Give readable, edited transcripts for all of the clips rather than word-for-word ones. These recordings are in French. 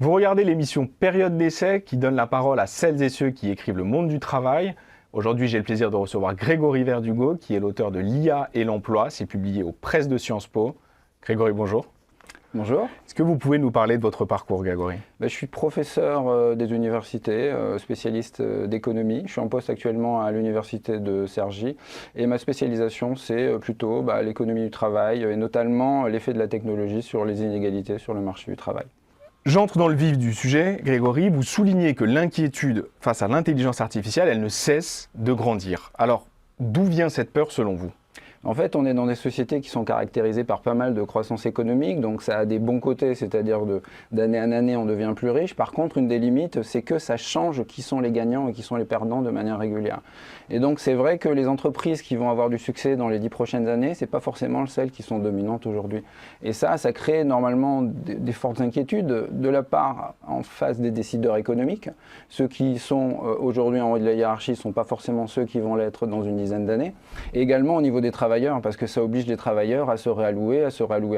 Vous regardez l'émission Période d'essai qui donne la parole à celles et ceux qui écrivent le monde du travail. Aujourd'hui, j'ai le plaisir de recevoir Grégory Verdugo, qui est l'auteur de l'IA et l'emploi. C'est publié aux presses de Sciences Po. Grégory, bonjour. Bonjour. Est-ce que vous pouvez nous parler de votre parcours, Grégory ? Je suis professeur des universités, spécialiste d'économie. Je suis en poste actuellement à l'université de Cergy. Et ma spécialisation, c'est plutôt l'économie du travail et notamment l'effet de la technologie sur les inégalités sur le marché du travail. J'entre dans le vif du sujet. Grégory, vous soulignez que l'inquiétude face à l'intelligence artificielle, elle ne cesse de grandir. Alors, d'où vient cette peur selon vous ? En fait, on est dans des sociétés qui sont caractérisées par pas mal de croissance économique, donc ça a des bons côtés, c'est-à-dire d'année en année, on devient plus riche. Par contre, une des limites, c'est que ça change qui sont les gagnants et qui sont les perdants de manière régulière. Et donc, c'est vrai que les entreprises qui vont avoir du succès dans les 10 prochaines années, c'est pas forcément celles qui sont dominantes aujourd'hui. Et ça crée normalement des fortes inquiétudes de la part en face des décideurs économiques. Ceux qui sont aujourd'hui en haut de la hiérarchie ne sont pas forcément ceux qui vont l'être dans une dizaine d'années. Et également au niveau des travailleurs, parce que ça oblige les travailleurs à se réallouer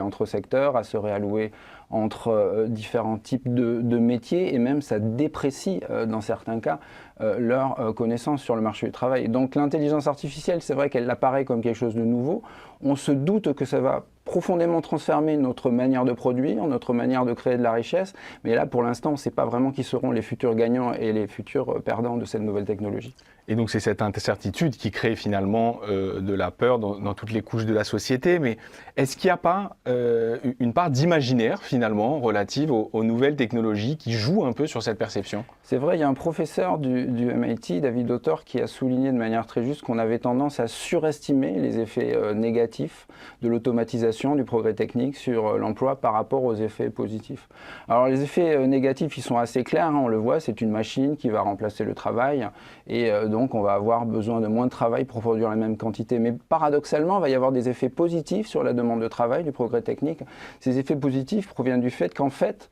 entre secteurs, à se réallouer entre différents types de métiers, et même ça déprécie dans certains cas leur connaissance sur le marché du travail. Donc l'intelligence artificielle, c'est vrai qu'elle apparaît comme quelque chose de nouveau. On se doute que ça va profondément transformer notre manière de produire, notre manière de créer de la richesse, mais là pour l'instant on ne sait pas vraiment qui seront les futurs gagnants et les futurs perdants de cette nouvelle technologie. Et donc c'est cette incertitude qui crée finalement de la peur dans toutes les couches de la société, mais est-ce qu'il n'y a pas une part d'imaginaire finalement relative aux nouvelles technologies qui joue un peu sur cette perception ? C'est vrai, il y a un professeur du MIT, David Autor, qui a souligné de manière très juste qu'on avait tendance à surestimer les effets négatifs de l'automatisation, du progrès technique sur l'emploi par rapport aux effets positifs. Alors les effets négatifs, ils sont assez clairs, on le voit, c'est une machine qui va remplacer le travail et donc on va avoir besoin de moins de travail pour produire la même quantité. Mais paradoxalement, il va y avoir des effets positifs sur la demande de travail, du progrès technique. Ces effets positifs proviennent du fait qu'en fait,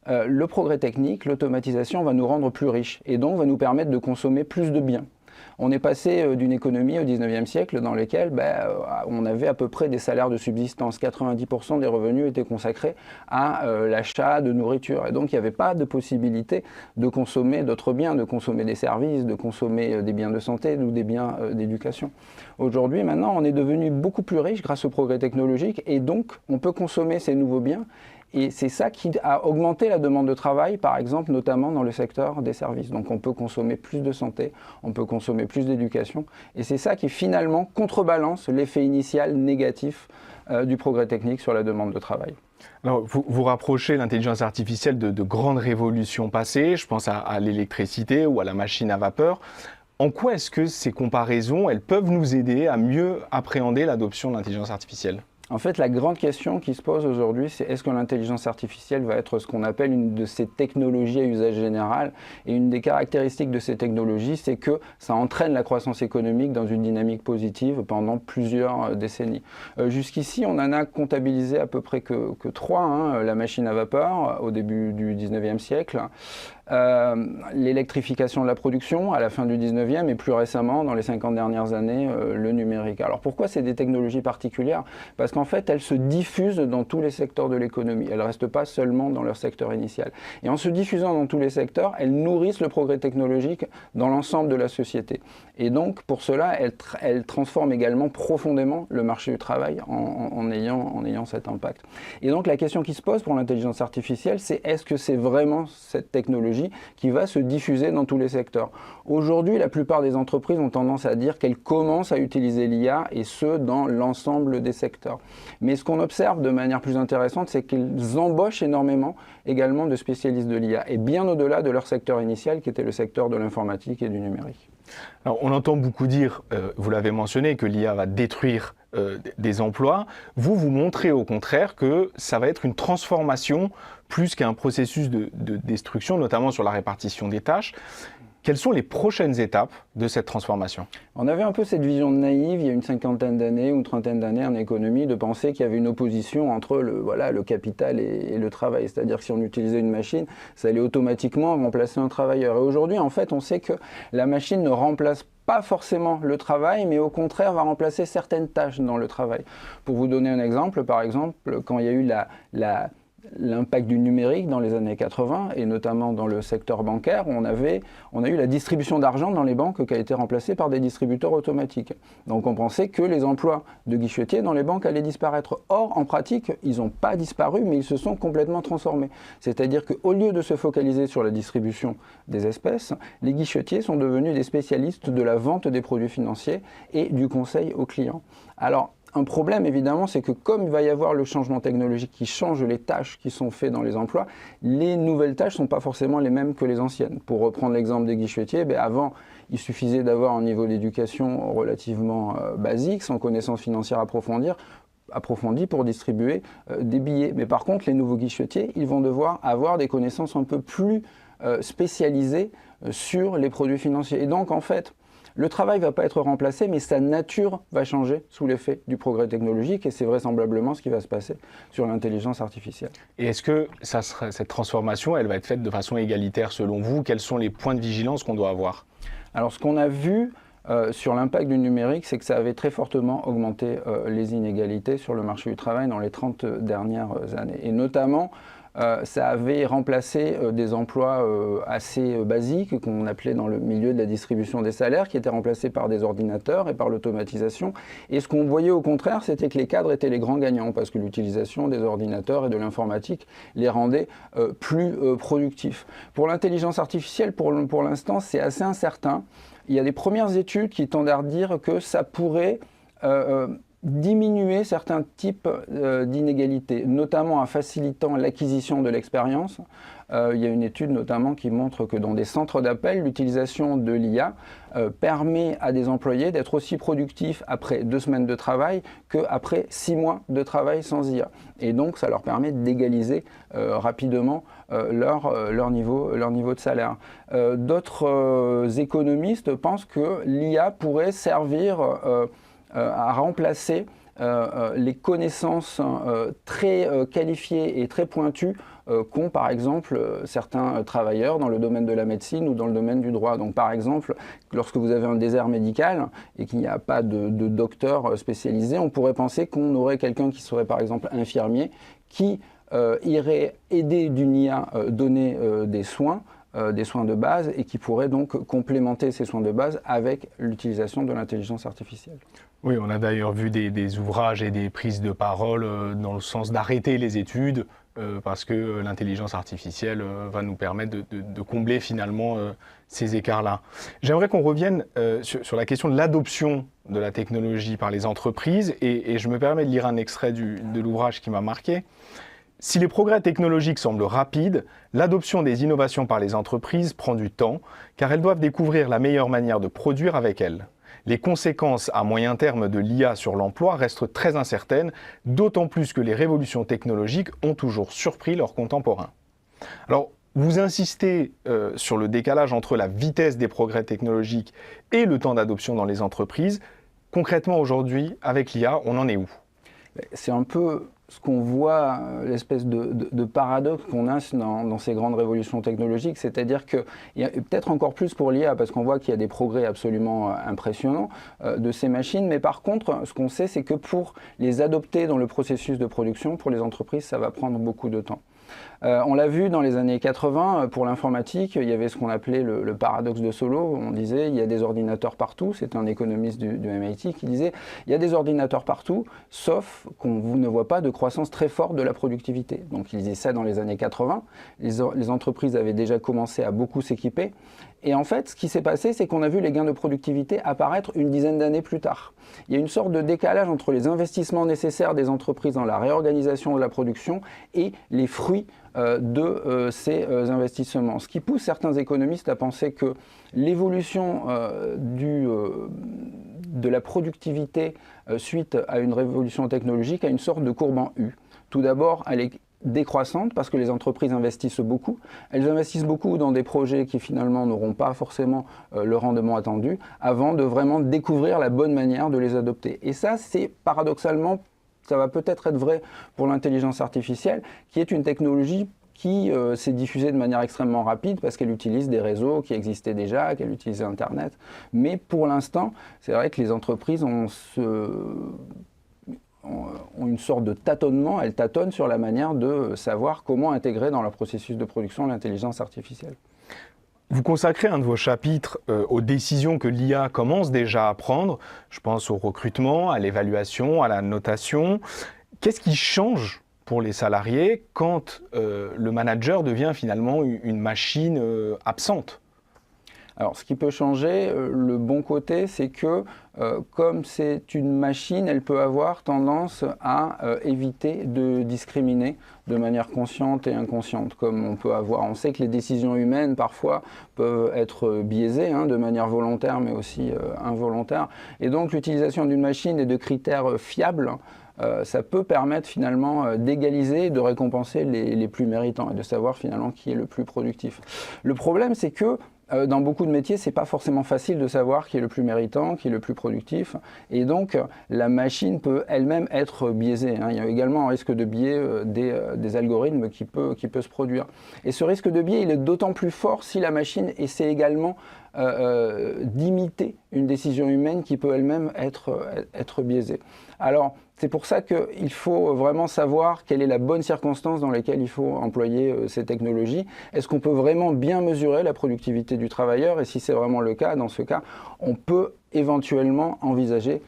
le progrès technique, l'automatisation va nous rendre plus riches et donc va nous permettre de consommer plus de biens. On est passé d'une économie au 19e siècle dans laquelle on avait à peu près des salaires de subsistance. 90% des revenus étaient consacrés à l'achat de nourriture. Et donc il n'y avait pas de possibilité de consommer d'autres biens, de consommer des services, de consommer des biens de santé ou des biens d'éducation. Aujourd'hui, maintenant, on est devenu beaucoup plus riche grâce au progrès technologique et donc on peut consommer ces nouveaux biens. Et c'est ça qui a augmenté la demande de travail, par exemple, notamment dans le secteur des services. Donc on peut consommer plus de santé, on peut consommer plus d'éducation. Et c'est ça qui finalement contrebalance l'effet initial négatif du progrès technique sur la demande de travail. Alors, vous rapprochez l'intelligence artificielle de grandes révolutions passées, je pense à l'électricité ou à la machine à vapeur. En quoi est-ce que ces comparaisons, elles peuvent nous aider à mieux appréhender l'adoption de l'intelligence artificielle ? En fait, la grande question qui se pose aujourd'hui, c'est est-ce que l'intelligence artificielle va être ce qu'on appelle une de ces technologies à usage général ? Et une des caractéristiques de ces technologies, c'est que ça entraîne la croissance économique dans une dynamique positive pendant plusieurs décennies. Jusqu'ici, on en a comptabilisé à peu près que 3, la machine à vapeur au début du 19e siècle, l'électrification de la production à la fin du 19e et plus récemment, dans les 50 dernières années, le numérique. Alors pourquoi c'est des technologies particulières ? Parce qu'en fait, elles se diffusent dans tous les secteurs de l'économie. Elles ne restent pas seulement dans leur secteur initial. Et en se diffusant dans tous les secteurs, elles nourrissent le progrès technologique dans l'ensemble de la société. Et donc, pour cela, elles transforment également profondément le marché du travail en ayant cet impact. Et donc, la question qui se pose pour l'intelligence artificielle, c'est est-ce que c'est vraiment cette technologie qui va se diffuser dans tous les secteurs. Aujourd'hui, la plupart des entreprises ont tendance à dire qu'elles commencent à utiliser l'IA et ce, dans l'ensemble des secteurs. Mais ce qu'on observe de manière plus intéressante, c'est qu'ils embauchent énormément également de spécialistes de l'IA et bien au-delà de leur secteur initial qui était le secteur de l'informatique et du numérique. Alors, on entend beaucoup dire, vous l'avez mentionné, que l'IA va détruire des emplois. Vous montrez au contraire que ça va être une transformation plus qu'un processus de destruction, notamment sur la répartition des tâches. Quelles sont les prochaines étapes de cette transformation ? On avait un peu cette vision naïve, il y a une cinquantaine d'années ou une trentaine d'années en économie, de penser qu'il y avait une opposition entre le capital et le travail. C'est-à-dire que si on utilisait une machine, ça allait automatiquement remplacer un travailleur. Et aujourd'hui, en fait, on sait que la machine ne remplace pas forcément le travail, mais au contraire va remplacer certaines tâches dans le travail. Pour vous donner un exemple, par exemple, quand il y a eu l'impact du numérique dans les années 80, et notamment dans le secteur bancaire, on a eu la distribution d'argent dans les banques qui a été remplacée par des distributeurs automatiques. Donc on pensait que les emplois de guichetiers dans les banques allaient disparaître. Or, en pratique, ils n'ont pas disparu, mais ils se sont complètement transformés. C'est-à-dire qu'au lieu de se focaliser sur la distribution des espèces, les guichetiers sont devenus des spécialistes de la vente des produits financiers et du conseil aux clients. Alors, un problème, évidemment, c'est que comme il va y avoir le changement technologique qui change les tâches qui sont faites dans les emplois, les nouvelles tâches ne sont pas forcément les mêmes que les anciennes. Pour reprendre l'exemple des guichetiers, avant, il suffisait d'avoir un niveau d'éducation relativement basique, sans connaissance financière approfondie pour distribuer des billets. Mais par contre, les nouveaux guichetiers, ils vont devoir avoir des connaissances un peu plus spécialisées sur les produits financiers. Et donc, en fait, le travail ne va pas être remplacé, mais sa nature va changer sous l'effet du progrès technologique, et c'est vraisemblablement ce qui va se passer sur l'intelligence artificielle. Et est-ce que cette transformation, elle va être faite de façon égalitaire selon vous? Quels sont les points de vigilance qu'on doit avoir? Alors, ce qu'on a vu sur l'impact du numérique, c'est que ça avait très fortement augmenté les inégalités sur le marché du travail dans les 30 dernières années. Et notamment, ça avait remplacé des emplois assez basiques qu'on appelait dans le milieu de la distribution des salaires, qui étaient remplacés par des ordinateurs et par l'automatisation. Et ce qu'on voyait au contraire, c'était que les cadres étaient les grands gagnants, parce que l'utilisation des ordinateurs et de l'informatique les rendait plus productifs. Pour l'intelligence artificielle, pour l'instant, c'est assez incertain. Il y a des premières études qui tendent à dire que ça pourrait diminuer certains types d'inégalités, notamment en facilitant l'acquisition de l'expérience. Il y a une étude notamment qui montre que dans des centres d'appel, l'utilisation de l'IA permet à des employés d'être aussi productifs après 2 semaines de travail qu'après 6 mois de travail sans IA. Et donc, ça leur permet d'égaliser rapidement leur niveau de salaire. D'autres économistes pensent que l'IA pourrait servir à remplacer les connaissances très qualifiées et très pointues qu'ont par exemple certains travailleurs dans le domaine de la médecine ou dans le domaine du droit. Donc par exemple, lorsque vous avez un désert médical et qu'il n'y a pas de docteur spécialisé, on pourrait penser qu'on aurait quelqu'un qui serait par exemple infirmier qui irait aider d'une IA donner des soins de base et qui pourrait donc complémenter ces soins de base avec l'utilisation de l'intelligence artificielle. Oui, on a d'ailleurs vu des ouvrages et des prises de parole dans le sens d'arrêter les études parce que l'intelligence artificielle va nous permettre de combler finalement ces écarts-là. J'aimerais qu'on revienne sur la question de l'adoption de la technologie par les entreprises et je me permets de lire un extrait de l'ouvrage qui m'a marqué. Si les progrès technologiques semblent rapides, l'adoption des innovations par les entreprises prend du temps, car elles doivent découvrir la meilleure manière de produire avec elles. Les conséquences à moyen terme de l'IA sur l'emploi restent très incertaines, d'autant plus que les révolutions technologiques ont toujours surpris leurs contemporains. Alors, vous insistez sur le décalage entre la vitesse des progrès technologiques et le temps d'adoption dans les entreprises. Concrètement, aujourd'hui, avec l'IA, on en est où? C'est un peu ce qu'on voit, l'espèce de paradoxe qu'on a dans ces grandes révolutions technologiques, c'est-à-dire qu'il y a peut-être encore plus pour l'IA, parce qu'on voit qu'il y a des progrès absolument impressionnants de ces machines, mais par contre, ce qu'on sait, c'est que pour les adopter dans le processus de production, pour les entreprises, ça va prendre beaucoup de temps. On l'a vu dans les années 80, pour l'informatique, il y avait ce qu'on appelait le paradoxe de Solow. On disait il y a des ordinateurs partout, c'est un économiste du MIT qui disait il y a des ordinateurs partout, sauf qu'on ne voit pas de croissance très forte de la productivité. Donc il disait ça dans les années 80, les entreprises avaient déjà commencé à beaucoup s'équiper. Et en fait, ce qui s'est passé, c'est qu'on a vu les gains de productivité apparaître une dizaine d'années plus tard. Il y a une sorte de décalage entre les investissements nécessaires des entreprises dans la réorganisation de la production et les fruits de ces investissements. Ce qui pousse certains économistes à penser que l'évolution de la productivité suite à une révolution technologique a une sorte de courbe en U. Tout d'abord, elle est décroissante parce que les entreprises investissent beaucoup. Elles investissent beaucoup dans des projets qui finalement n'auront pas forcément le rendement attendu avant de vraiment découvrir la bonne manière de les adopter. Et ça, c'est paradoxalement, ça va peut-être être vrai pour l'intelligence artificielle, qui est une technologie qui s'est diffusée de manière extrêmement rapide parce qu'elle utilise des réseaux qui existaient déjà, qu'elle utilisait Internet. Mais pour l'instant, c'est vrai que les entreprises ont une sorte de tâtonnement, elles tâtonnent sur la manière de savoir comment intégrer dans leur processus de production l'intelligence artificielle. Vous consacrez un de vos chapitres aux décisions que l'IA commence déjà à prendre. Je pense au recrutement, à l'évaluation, à la notation. Qu'est-ce qui change pour les salariés quand le manager devient finalement une machine absente ? Alors, ce qui peut changer, le bon côté, c'est que comme c'est une machine, elle peut avoir tendance à éviter de discriminer de manière consciente et inconsciente. Comme on sait que les décisions humaines, parfois, peuvent être biaisées, de manière volontaire, mais aussi involontaire. Et donc, l'utilisation d'une machine et de critères fiables, ça peut permettre finalement d'égaliser et de récompenser les plus méritants et de savoir finalement qui est le plus productif. Le problème, c'est que dans beaucoup de métiers, c'est pas forcément facile de savoir qui est le plus méritant, qui est le plus productif. Et donc, la machine peut elle-même être biaisée. Il y a également un risque de biais des algorithmes qui peut se produire. Et ce risque de biais, il est d'autant plus fort si la machine essaie également d'imiter une décision humaine qui peut elle-même être biaisée. Alors, c'est pour ça qu'il faut vraiment savoir quelle est la bonne circonstance dans laquelle il faut employer ces technologies. Est-ce qu'on peut vraiment bien mesurer la productivité du travailleur? Et si c'est vraiment le cas, dans ce cas, on peut éventuellement envisager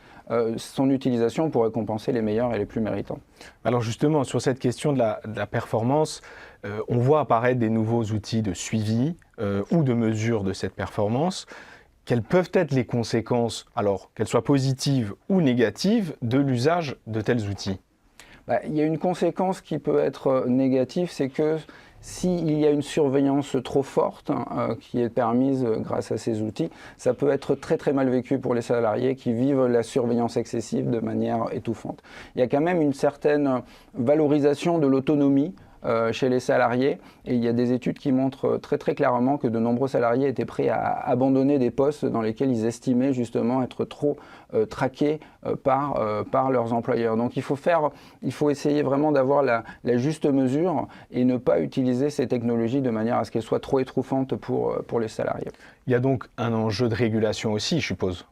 son utilisation pour récompenser les meilleurs et les plus méritants. Alors justement, sur cette question de la performance, on voit apparaître des nouveaux outils de suivi ou de mesure de cette performance. Quelles peuvent être les conséquences, alors qu'elles soient positives ou négatives, de l'usage de tels outils ? Il y a une conséquence qui peut être négative, c'est que s'il y a une surveillance trop forte qui est permise grâce à ces outils, ça peut être très très mal vécu pour les salariés qui vivent la surveillance excessive de manière étouffante. Il y a quand même une certaine valorisation de l'autonomie chez les salariés, et il y a des études qui montrent très très clairement que de nombreux salariés étaient prêts à abandonner des postes dans lesquels ils estimaient justement être trop traqués par leurs employeurs. Donc il faut essayer vraiment d'avoir la juste mesure et ne pas utiliser ces technologies de manière à ce qu'elles soient trop étouffantes pour les salariés. Il y a donc un enjeu de régulation aussi, je suppose.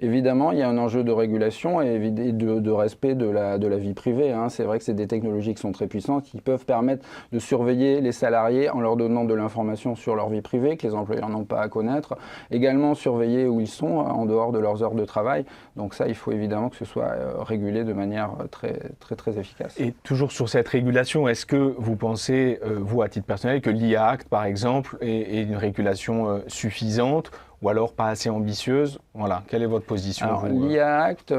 Évidemment, il y a un enjeu de régulation et de respect de la vie privée. C'est vrai que c'est des technologies qui sont très puissantes, qui peuvent permettre de surveiller les salariés en leur donnant de l'information sur leur vie privée que les employeurs n'ont pas à connaître. Également surveiller où ils sont en dehors de leurs heures de travail. Donc ça, il faut évidemment que ce soit régulé de manière très, très, très efficace. Et toujours sur cette régulation, est-ce que vous pensez, vous à titre personnel, que l'IA Act, par exemple, est une régulation suffisante ou alors pas assez ambitieuse? Voilà, quelle est votre position? Alors, l'IA Act,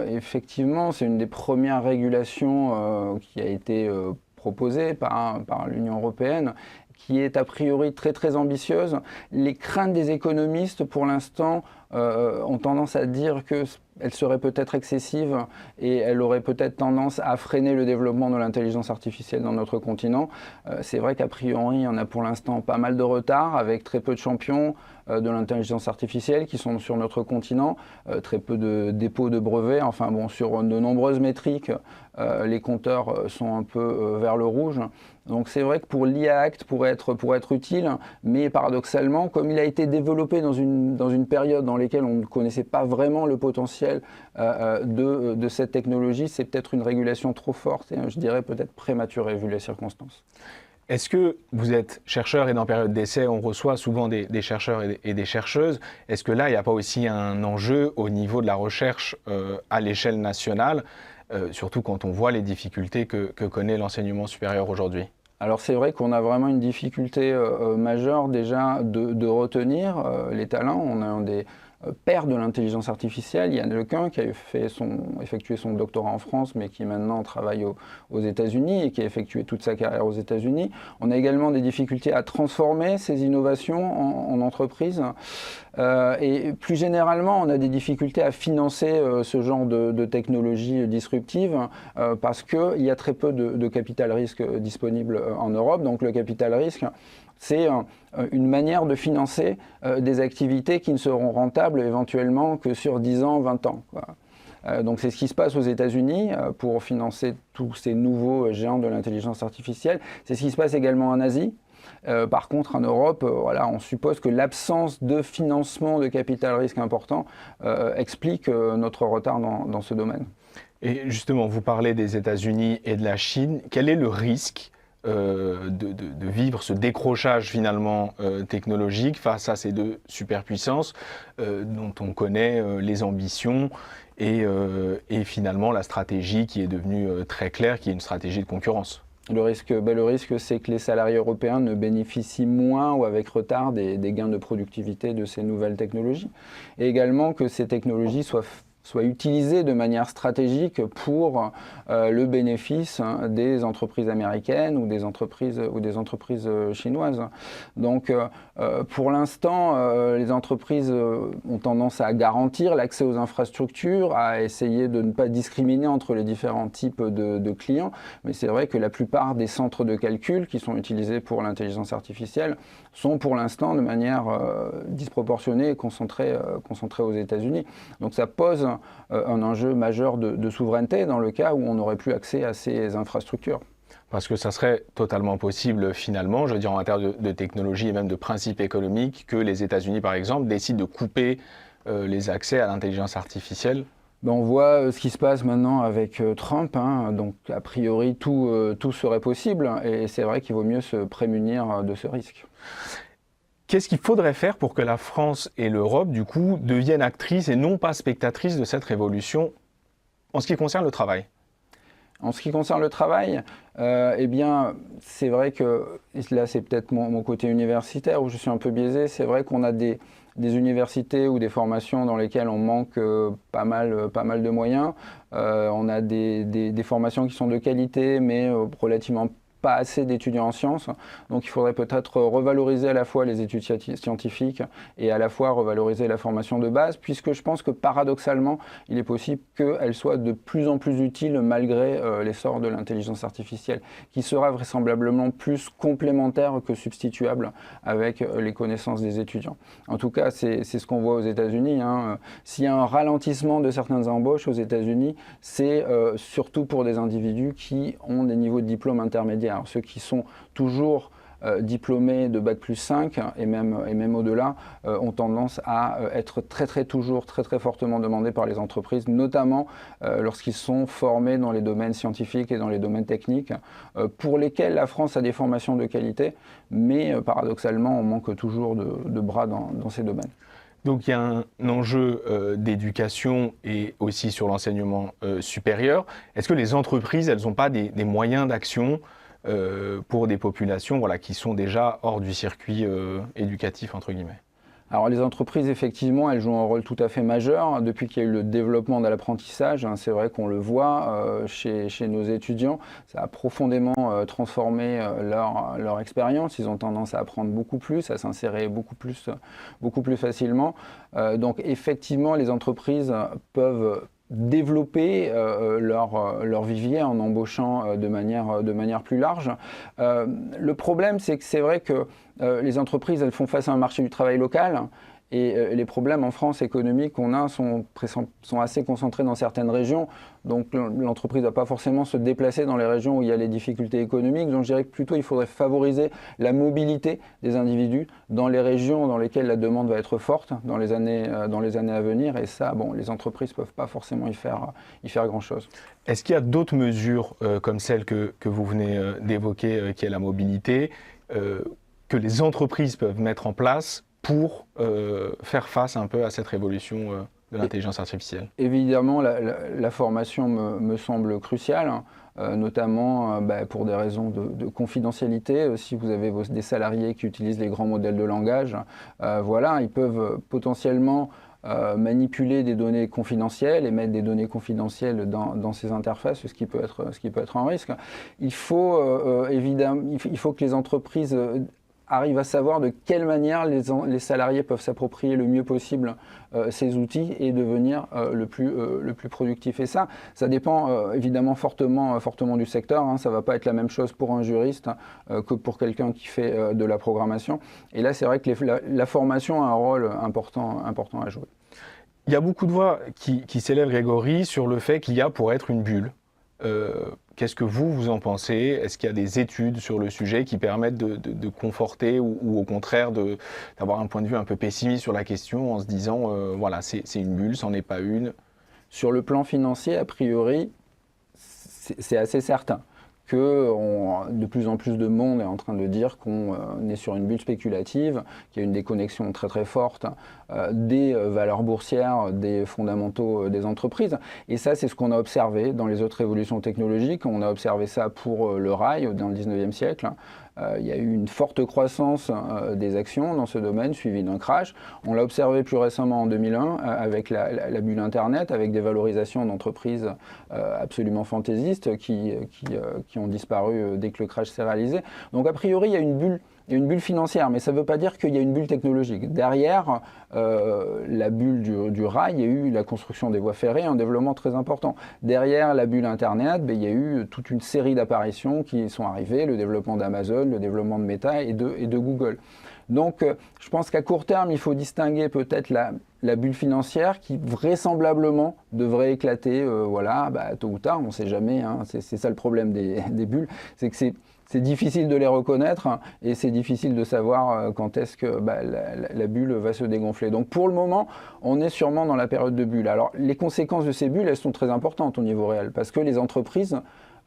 effectivement, c'est une des premières régulations qui a été proposée par l'Union européenne, qui est a priori très très ambitieuse. Les craintes des économistes, pour l'instant, ont tendance à dire qu'elle serait peut-être excessive et elle aurait peut-être tendance à freiner le développement de l'intelligence artificielle dans notre continent. C'est vrai qu'a priori, il y en a pour l'instant pas mal de retard, avec très peu de champions de l'intelligence artificielle qui sont sur notre continent, très peu de dépôts de brevets. Enfin bon, sur de nombreuses métriques, les compteurs sont un peu vers le rouge. Donc c'est vrai que pour l'IA Act pourrait être utile, mais paradoxalement, comme il a été développé dans une période dans laquelle on ne connaissait pas vraiment le potentiel de cette technologie, c'est peut-être une régulation trop forte et je dirais peut-être prématurée vu les circonstances. Est-ce que vous êtes chercheur et dans période d'essai, on reçoit souvent des chercheurs et des chercheuses. Est-ce que là, il n'y a pas aussi un enjeu au niveau de la recherche à l'échelle nationale, surtout quand on voit les difficultés que connaît l'enseignement supérieur aujourd'hui ? Alors c'est vrai qu'on a vraiment une difficulté majeure déjà de retenir les talents. On a des père de l'intelligence artificielle, Yann LeCun, qui a effectué son doctorat en France, mais qui maintenant travaille aux États-Unis et qui a effectué toute sa carrière aux États-Unis. On a également des difficultés à transformer ces innovations en entreprise. Et plus généralement, on a des difficultés à financer ce genre de technologies disruptives parce qu'il y a très peu de capital risque disponible en Europe. Donc le capital risque, c'est une manière de financer des activités qui ne seront rentables éventuellement que sur 10 ans, 20 ans, quoi. Donc c'est ce qui se passe aux États-Unis pour financer tous ces nouveaux géants de l'intelligence artificielle. C'est ce qui se passe également en Asie. Par contre, en Europe, voilà, on suppose que l'absence de financement de capital risque important explique notre retard dans ce domaine. Et justement, vous parlez des États-Unis et de la Chine. Quel est le risque de vivre ce décrochage finalement technologique face à ces deux superpuissances dont on connaît les ambitions et finalement la stratégie qui est devenue très claire, qui est une stratégie de concurrence? Le risque, c'est que les salariés européens ne bénéficient moins ou avec retard des gains de productivité de ces nouvelles technologies. Et également que ces technologies soient utilisées de manière stratégique pour le bénéfice des entreprises américaines ou des entreprises chinoises. Donc pour l'instant, les entreprises ont tendance à garantir l'accès aux infrastructures, à essayer de ne pas discriminer entre les différents types de clients. Mais c'est vrai que la plupart des centres de calcul qui sont utilisés pour l'intelligence artificielle sont pour l'instant de manière disproportionnée et concentrés aux États-Unis. Donc ça pose un enjeu majeur de souveraineté dans le cas où on n'aurait plus accès à ces infrastructures. Parce que ça serait totalement possible finalement, je veux dire en termes de technologie et même de principes économiques, que les États-Unis par exemple décident de couper les accès à l'intelligence artificielle. On voit ce qui se passe maintenant avec Trump, donc a priori tout serait possible et c'est vrai qu'il vaut mieux se prémunir de ce risque. Qu'est-ce qu'il faudrait faire pour que la France et l'Europe, du coup, deviennent actrices et non pas spectatrices de cette révolution en ce qui concerne le travail? En ce qui concerne le travail, eh bien, c'est vrai que, là c'est peut-être mon côté universitaire où je suis un peu biaisé, c'est vrai qu'on a des universités ou des formations dans lesquelles on manque pas mal de moyens. On a des formations qui sont de qualité mais relativement pas assez d'étudiants en sciences, donc il faudrait peut-être revaloriser à la fois les études scientifiques et à la fois revaloriser la formation de base, puisque je pense que paradoxalement, il est possible qu'elle soit de plus en plus utile malgré l'essor de l'intelligence artificielle, qui sera vraisemblablement plus complémentaire que substituable avec les connaissances des étudiants. En tout cas, c'est ce qu'on voit aux États-Unis. S'il y a un ralentissement de certaines embauches aux États-Unis, c'est surtout pour des individus qui ont des niveaux de diplôme intermédiaires. Alors, ceux qui sont toujours diplômés de Bac+5 et même au-delà ont tendance à être toujours très fortement demandés par les entreprises, notamment lorsqu'ils sont formés dans les domaines scientifiques et dans les domaines techniques, pour lesquels la France a des formations de qualité, mais paradoxalement on manque toujours de bras dans ces domaines. Donc il y a un enjeu d'éducation et aussi sur l'enseignement supérieur. Est-ce que les entreprises, elles n'ont pas des moyens d'action pour des populations voilà, qui sont déjà hors du circuit éducatif, entre guillemets? Alors les entreprises, effectivement, elles jouent un rôle tout à fait majeur. Depuis qu'il y a eu le développement de l'apprentissage, c'est vrai qu'on le voit chez nos étudiants, ça a profondément transformé leur expérience. Ils ont tendance à apprendre beaucoup plus, à s'insérer beaucoup plus facilement. Donc effectivement, les entreprises peuvent développer leur vivier en embauchant de manière plus large. Le problème, c'est que c'est vrai que les entreprises, elles font face à un marché du travail local. Et les problèmes en France économiques qu'on a sont assez concentrés dans certaines régions. Donc l'entreprise ne va pas forcément se déplacer dans les régions où il y a les difficultés économiques. Donc je dirais que plutôt il faudrait favoriser la mobilité des individus dans les régions dans lesquelles la demande va être forte dans les années à venir. Et ça, les entreprises ne peuvent pas forcément y faire grand-chose. Est-ce qu'il y a d'autres mesures comme celle que vous venez d'évoquer, qui est la mobilité, que les entreprises peuvent mettre en place pour faire face un peu à cette révolution de l'intelligence artificielle? Évidemment, la formation me semble cruciale, notamment pour des raisons de confidentialité. Si vous avez des salariés qui utilisent les grands modèles de langage, ils peuvent potentiellement manipuler des données confidentielles et mettre des données confidentielles dans ces interfaces, ce qui peut être un risque. Il faut que les entreprises arrivent à savoir de quelle manière les salariés peuvent s'approprier le mieux possible ces outils et devenir le plus productif. Et ça dépend évidemment fortement du secteur. Ça ne va pas être la même chose pour un juriste que pour quelqu'un qui fait de la programmation. Et là, c'est vrai que la formation a un rôle important à jouer. Il y a beaucoup de voix qui s'élèvent, Grégory, sur le fait qu'il y a pour être une bulle. Qu'est-ce que vous en pensez? Est-ce qu'il y a des études sur le sujet qui permettent de conforter ou au contraire d'avoir un point de vue un peu pessimiste sur la question en se disant, voilà, c'est une bulle, c'en est pas une? Sur le plan financier, a priori, c'est assez certain que de plus en plus de monde est en train de dire qu'on est sur une bulle spéculative, qu'il y a une déconnexion très très forte des valeurs boursières, des fondamentaux des entreprises. Et ça, c'est ce qu'on a observé dans les autres révolutions technologiques. On a observé ça pour le rail dans le 19e siècle. Il y a eu une forte croissance des actions dans ce domaine, suivie d'un crash. On l'a observé plus récemment en 2001 avec la bulle Internet, avec des valorisations d'entreprises absolument fantaisistes qui ont disparu dès que le crash s'est réalisé. Donc a priori, il y a une bulle financière, mais ça ne veut pas dire qu'il y a une bulle technologique. Derrière la bulle du rail, il y a eu la construction des voies ferrées, un développement très important. Derrière la bulle Internet, il y a eu toute une série d'apparitions qui sont arrivées, le développement d'Amazon, le développement de Meta et de Google. Donc je pense qu'à court terme, il faut distinguer peut-être la bulle financière qui vraisemblablement devrait éclater tôt ou tard, on ne sait jamais, hein, c'est ça le problème des bulles, c'est que c'est difficile de les reconnaître et c'est difficile de savoir quand est-ce que la bulle va se dégonfler. Donc pour le moment, on est sûrement dans la période de bulle. Alors les conséquences de ces bulles, elles sont très importantes au niveau réel parce que les entreprises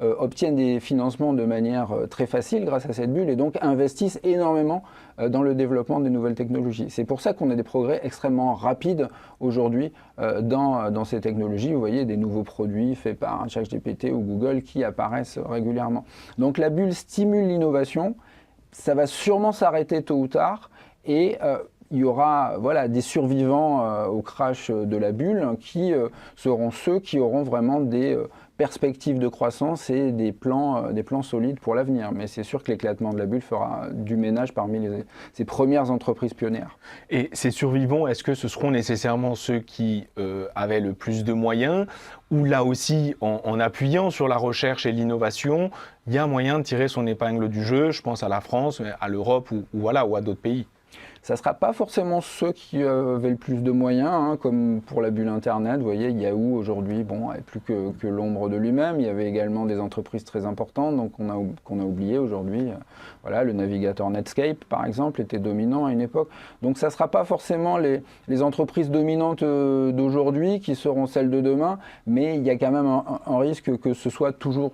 obtiennent des financements de manière très facile grâce à cette bulle et donc investissent énormément dans le développement des nouvelles technologies. C'est pour ça qu'on a des progrès extrêmement rapides aujourd'hui dans ces technologies. Vous voyez des nouveaux produits faits par ChatGPT ou Google qui apparaissent régulièrement. Donc la bulle stimule l'innovation, ça va sûrement s'arrêter tôt ou tard et il y aura des survivants au crash de la bulle qui seront ceux qui auront vraiment des perspectives de croissance et des plans solides pour l'avenir. Mais c'est sûr que l'éclatement de la bulle fera du ménage parmi ces premières entreprises pionnières. Et ces survivants, est-ce que ce seront nécessairement ceux qui avaient le plus de moyens ou là aussi, en appuyant sur la recherche et l'innovation, il y a moyen de tirer son épingle du jeu? Je pense à la France, à l'Europe ou à d'autres pays. Ça ne sera pas forcément ceux qui avaient le plus de moyens, hein, comme pour la bulle Internet. Vous voyez, Yahoo aujourd'hui, n'avait plus que l'ombre de lui-même. Il y avait également des entreprises très importantes qu'on a oubliées aujourd'hui. Le navigateur Netscape, par exemple, était dominant à une époque. Donc ça ne sera pas forcément les entreprises dominantes d'aujourd'hui qui seront celles de demain, mais il y a quand même un risque que ce soit toujours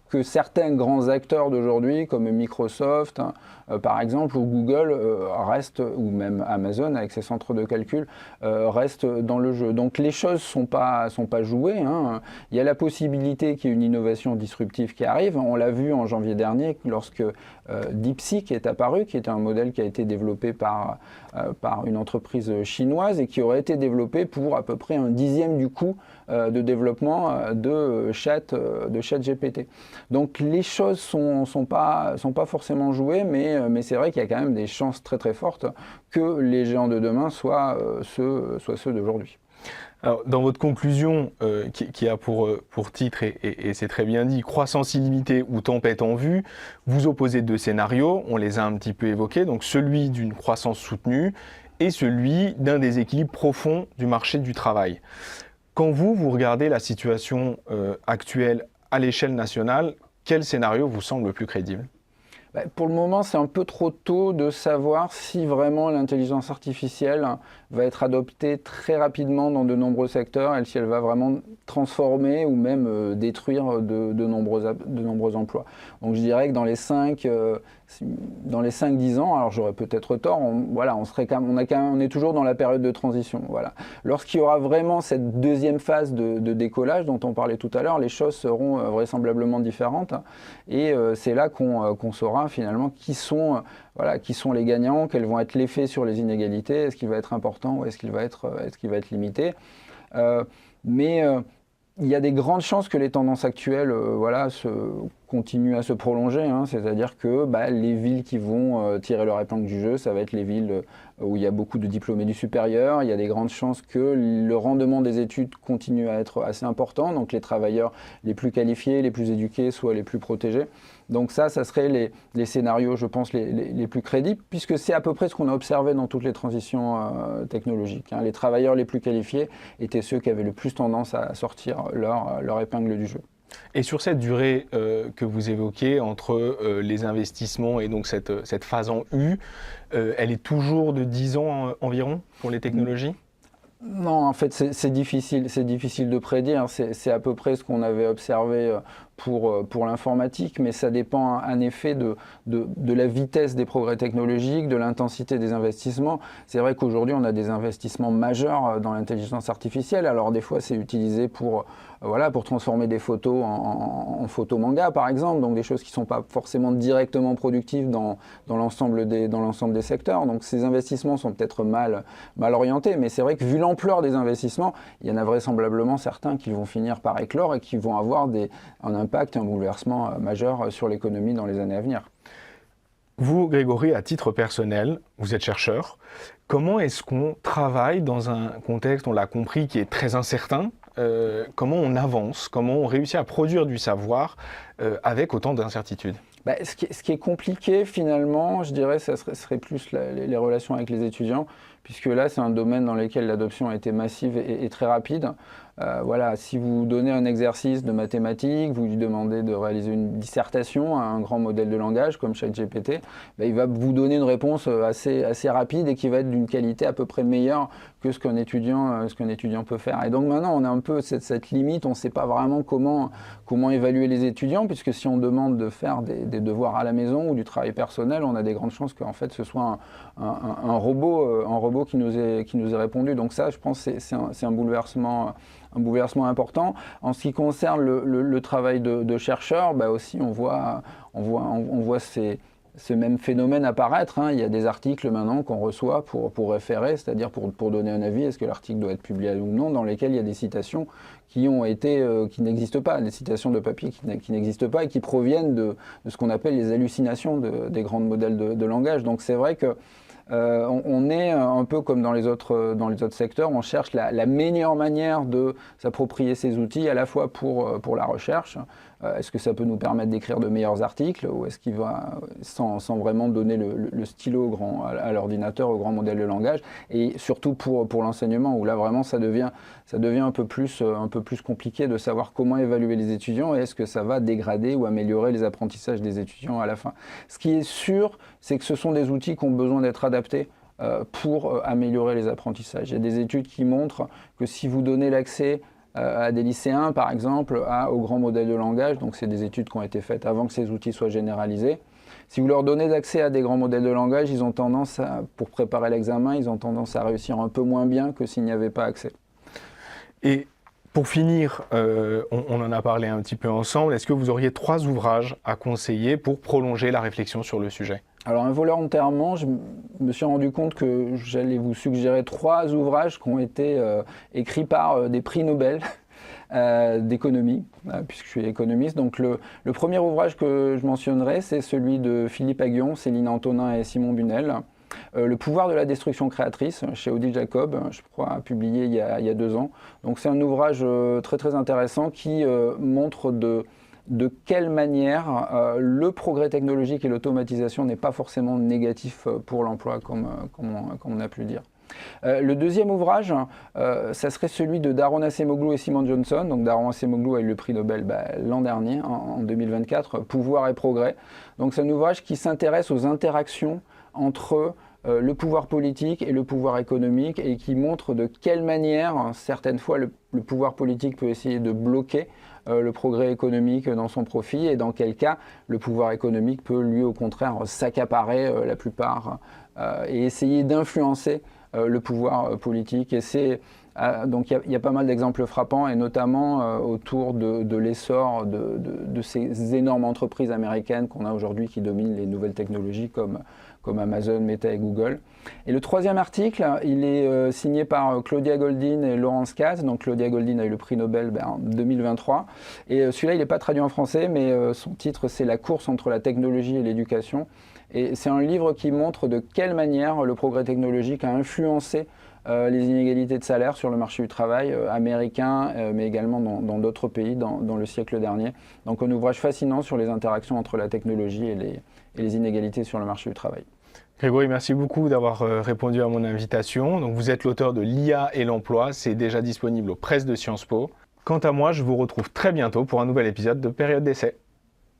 que certains grands acteurs d'aujourd'hui, comme Microsoft, par exemple, ou Google, restent, ou même Amazon avec ses centres de calcul, restent dans le jeu. Donc les choses sont pas jouées, hein. Il y a la possibilité qu'il y ait une innovation disruptive qui arrive. On l'a vu en janvier dernier lorsque DeepSeek est apparu, qui est un modèle qui a été développé par une entreprise chinoise et qui aurait été développé pour à peu près 1/10 du coût de développement de ChatGPT. Donc les choses sont pas forcément jouées, mais c'est vrai qu'il y a quand même des chances très très fortes que les géants de demain soient ceux d'aujourd'hui. Alors, dans votre conclusion, qui a pour titre, et c'est très bien dit, croissance illimitée ou tempête en vue, vous opposez deux scénarios, on les a un petit peu évoqués, donc celui d'une croissance soutenue et celui d'un déséquilibre profond du marché du travail. Quand vous regardez la situation actuelle à l'échelle nationale, quel scénario vous semble le plus crédible ? Pour le moment, c'est un peu trop tôt de savoir si vraiment l'intelligence artificielle va être adoptée très rapidement dans de nombreux secteurs et si elle va vraiment transformer ou même détruire de nombreux emplois. Donc je dirais que dans les 5-10 ans, alors j'aurais peut-être tort, on est toujours dans la période de transition. Voilà. Lorsqu'il y aura vraiment cette deuxième phase de décollage dont on parlait tout à l'heure, les choses seront vraisemblablement différentes et c'est là qu'on saura finalement qui sont les gagnants, quels vont être les effets sur les inégalités, est-ce qu'il va être important ou est-ce qu'il va être limité. Mais il y a des grandes chances que les tendances actuelles continue à se prolonger, hein, c'est-à-dire que les villes qui vont tirer leur épingle du jeu, ça va être les villes où il y a beaucoup de diplômés du supérieur, il y a des grandes chances que le rendement des études continue à être assez important, donc les travailleurs les plus qualifiés, les plus éduqués soient les plus protégés. Donc ça serait les scénarios, je pense, les plus crédibles, puisque c'est à peu près ce qu'on a observé dans toutes les transitions technologiques, hein. Les travailleurs les plus qualifiés étaient ceux qui avaient le plus tendance à sortir leur épingle du jeu. Et sur cette durée que vous évoquez entre les investissements et donc cette phase en U, elle est toujours de 10 ans environ pour les technologies ? Non, en fait, c'est difficile de prédire. C'est à peu près ce qu'on avait observé pour l'informatique, mais ça dépend en effet de la vitesse des progrès technologiques, de l'intensité des investissements. C'est vrai qu'aujourd'hui, on a des investissements majeurs dans l'intelligence artificielle. Alors des fois, c'est utilisé pour transformer des photos en photos manga, par exemple, donc des choses qui ne sont pas forcément directement productives dans l'ensemble des secteurs. Donc ces investissements sont peut-être mal orientés, mais c'est vrai que vu l'ampleur des investissements, il y en a vraisemblablement certains qui vont finir par éclore et qui vont avoir un impact, un bouleversement majeur sur l'économie dans les années à venir. Vous, Grégory, à titre personnel, vous êtes chercheur. Comment est-ce qu'on travaille dans un contexte, on l'a compris, qui est très incertain ? Comment on avance, comment on réussit à produire du savoir avec autant d'incertitudes ? Ce qui est compliqué finalement, je dirais, ça serait plus les relations avec les étudiants, puisque là c'est un domaine dans lequel l'adoption a été massive et très rapide. Si vous donnez un exercice de mathématiques, vous lui demandez de réaliser une dissertation à un grand modèle de langage comme ChatGPT, il va vous donner une réponse assez rapide et qui va être d'une qualité à peu près meilleure que ce qu'un étudiant peut faire. Et donc maintenant on a un peu cette limite, on ne sait pas vraiment comment évaluer les étudiants, puisque si on demande de faire des devoirs à la maison ou du travail personnel, on a des grandes chances qu'en fait ce soit un robot qui nous ait répondu. Donc ça, je pense, c'est un bouleversement important. En ce qui concerne le travail de chercheur, aussi on voit ce même phénomène apparaître, hein. Il y a des articles maintenant qu'on reçoit pour référer, c'est-à-dire pour donner un avis, est-ce que l'article doit être publié ou non, dans lesquels il y a des citations qui n'existent pas, des citations de papier qui n'existent pas et qui proviennent de ce qu'on appelle les hallucinations des grands modèles de langage. Donc c'est vrai que on est un peu comme dans les autres secteurs, on cherche la meilleure manière de s'approprier ces outils, à la fois pour la recherche. Est-ce que ça peut nous permettre d'écrire de meilleurs articles, ou est-ce qu'il va, sans vraiment donner le stylo à l'ordinateur, au grand modèle de langage, et surtout pour l'enseignement, où là vraiment ça devient un peu plus compliqué de savoir comment évaluer les étudiants, et est-ce que ça va dégrader ou améliorer les apprentissages des étudiants à la fin. Ce qui est sûr, c'est que ce sont des outils qui ont besoin d'être adaptés pour améliorer les apprentissages. Il y a des études qui montrent que si vous donnez l'accès à des lycéens, par exemple, au grand modèle de langage, donc c'est des études qui ont été faites avant que ces outils soient généralisés. Si vous leur donnez accès à des grands modèles de langage, ils ont tendance pour préparer l'examen, ils ont tendance à réussir un peu moins bien que s'il n'y avait pas accès. Et pour finir, on en a parlé un petit peu ensemble, est-ce que vous auriez 3 ouvrages à conseiller pour prolonger la réflexion sur le sujet ? Alors involontairement, je me suis rendu compte que j'allais vous suggérer 3 ouvrages qui ont été écrits par des prix Nobel d'économie, puisque je suis économiste. Donc le premier ouvrage que je mentionnerai, c'est celui de Philippe Aghion, Céline Antonin et Simon Bunel. Le pouvoir de la destruction créatrice, chez Odile Jacob, je crois, publié il y a 2 ans. Donc c'est un ouvrage très très intéressant qui montre de quelle manière le progrès technologique et l'automatisation n'est pas forcément négatif pour l'emploi, comme on a pu le dire. Le deuxième ouvrage, ça serait celui de Daron Acemoglu et Simon Johnson. Donc Daron Acemoglu a eu le prix Nobel l'an dernier, en 2024, Pouvoir et progrès. Donc c'est un ouvrage qui s'intéresse aux interactions entre le pouvoir politique et le pouvoir économique, et qui montre de quelle manière, certaines fois, le pouvoir politique peut essayer de bloquer le progrès économique dans son profit, et dans quel cas le pouvoir économique peut, lui, au contraire, s'accaparer la plupart et essayer d'influencer le pouvoir politique. Et donc il y a pas mal d'exemples frappants, et notamment autour de l'essor de ces énormes entreprises américaines qu'on a aujourd'hui qui dominent les nouvelles technologies comme comme Amazon, Meta et Google. Et le troisième article, il est signé par Claudia Goldin et Laurence Caz. Donc Claudia Goldin a eu le prix Nobel en 2023. Et celui-là, il n'est pas traduit en français, mais son titre, c'est La course entre la technologie et l'éducation. Et c'est un livre qui montre de quelle manière le progrès technologique a influencé les inégalités de salaire sur le marché du travail américain, mais également dans d'autres pays dans le siècle dernier. Donc un ouvrage fascinant sur les interactions entre la technologie et les inégalités sur le marché du travail. Grégory, merci beaucoup d'avoir répondu à mon invitation. Donc, vous êtes l'auteur de L'IA et l'emploi, c'est déjà disponible aux presses de Sciences Po. Quant à moi, je vous retrouve très bientôt pour un nouvel épisode de Période d'essai.